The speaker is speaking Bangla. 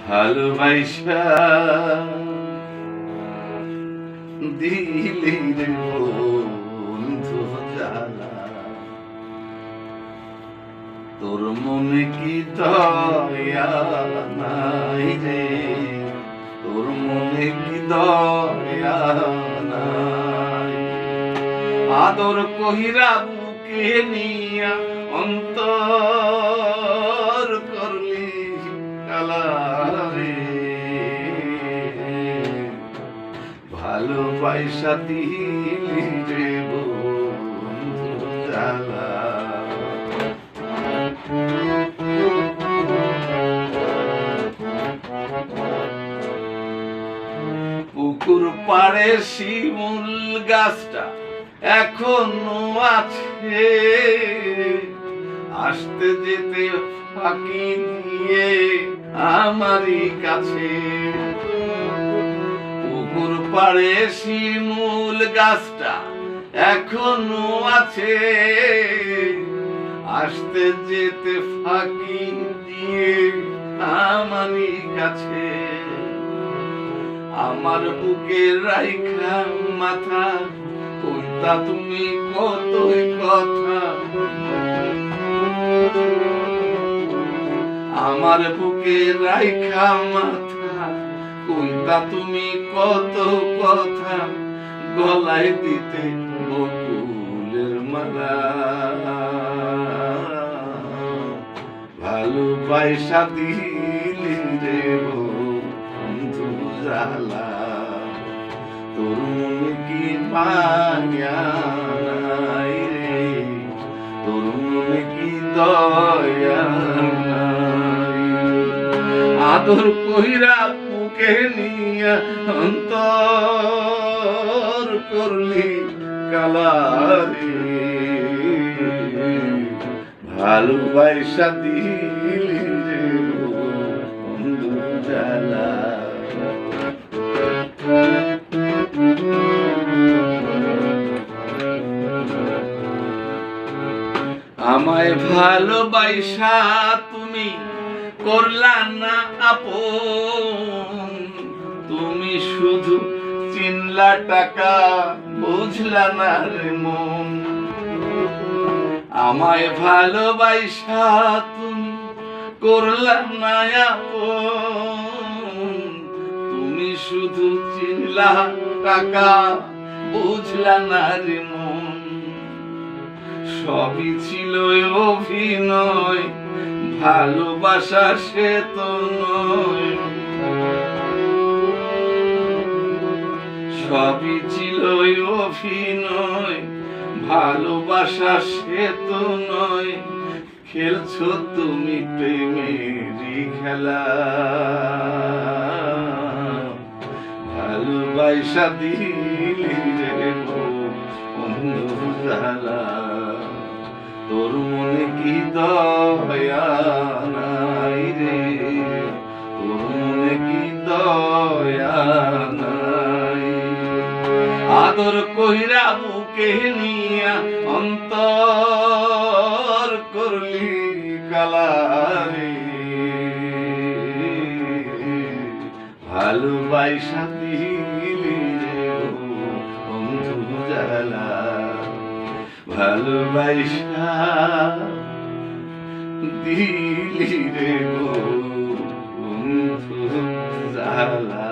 ভালোবাসা দিলি রে বন্ধু জ্বালা, তোর মনে কি দয়া নাই রে, তোর মনে কি দয়া নাই। আদর কহিরা বুকে নিয়া অন্তর করলি কালা রে, ভালোবাসা দিলি রে বন্ধু জ্বালা। পুকুর পাড়ে শিমুল গাছটা এখনো আছে, আসতে যেতে ফাঁকি দিয়ে আমারই কাছে। পুকুর পাড়ে শিমুল গাছটা এখনো আছে, আসতে যেতে ফাঁকি দিয়ে আমারই কাছে। আমার বুকে রাইখা মাথা কইতা তুমি কতই কথা, আমার বুকে রাইখা মাথা কইতা তুমি কত কথা, গলায় দিতে বকুলের মালা। ভালোবাসা দিলি রে বন্ধু জ্বালা, তোর মনে কি মায়া নাই রে, তোর মনে কি দয়া নাই। আদর কইরা বুকে নিয়া অন্তর করলি কালা রে, ভালোবাসা দিলি রে বন্ধু জ্বালা। আমায় ভালোবাসা তুমি করলা না আপন, তুমি শুধু চিনলা টাকা বুঝলা না রে মন। আমায় ভালোবাসা তুমি করলা না আপন, তুমি শুধু চিনলা টাকা বুঝলা না রে মন। সবই ছিল অভিনয়, ভালোবাসা সে তো নয়। সবই ছিল অভিনয়, ভালোবাসা সে তো নয়। খেলছো তুমি প্রেমেরই খেলা, ভালোবাসা দিলি রে বন্ধু জ্বালা, তোর মনে কি দয়া নাই রে, তোর মনে কি দয়া নাই। আদর কইরা বুকে নিয়া অন্তর করলি কালা রে, ভালোবাসা দিলি রে বন্ধু জ্বালা, ভালোবাসা দিলি রে বন্ধু জ্বালা।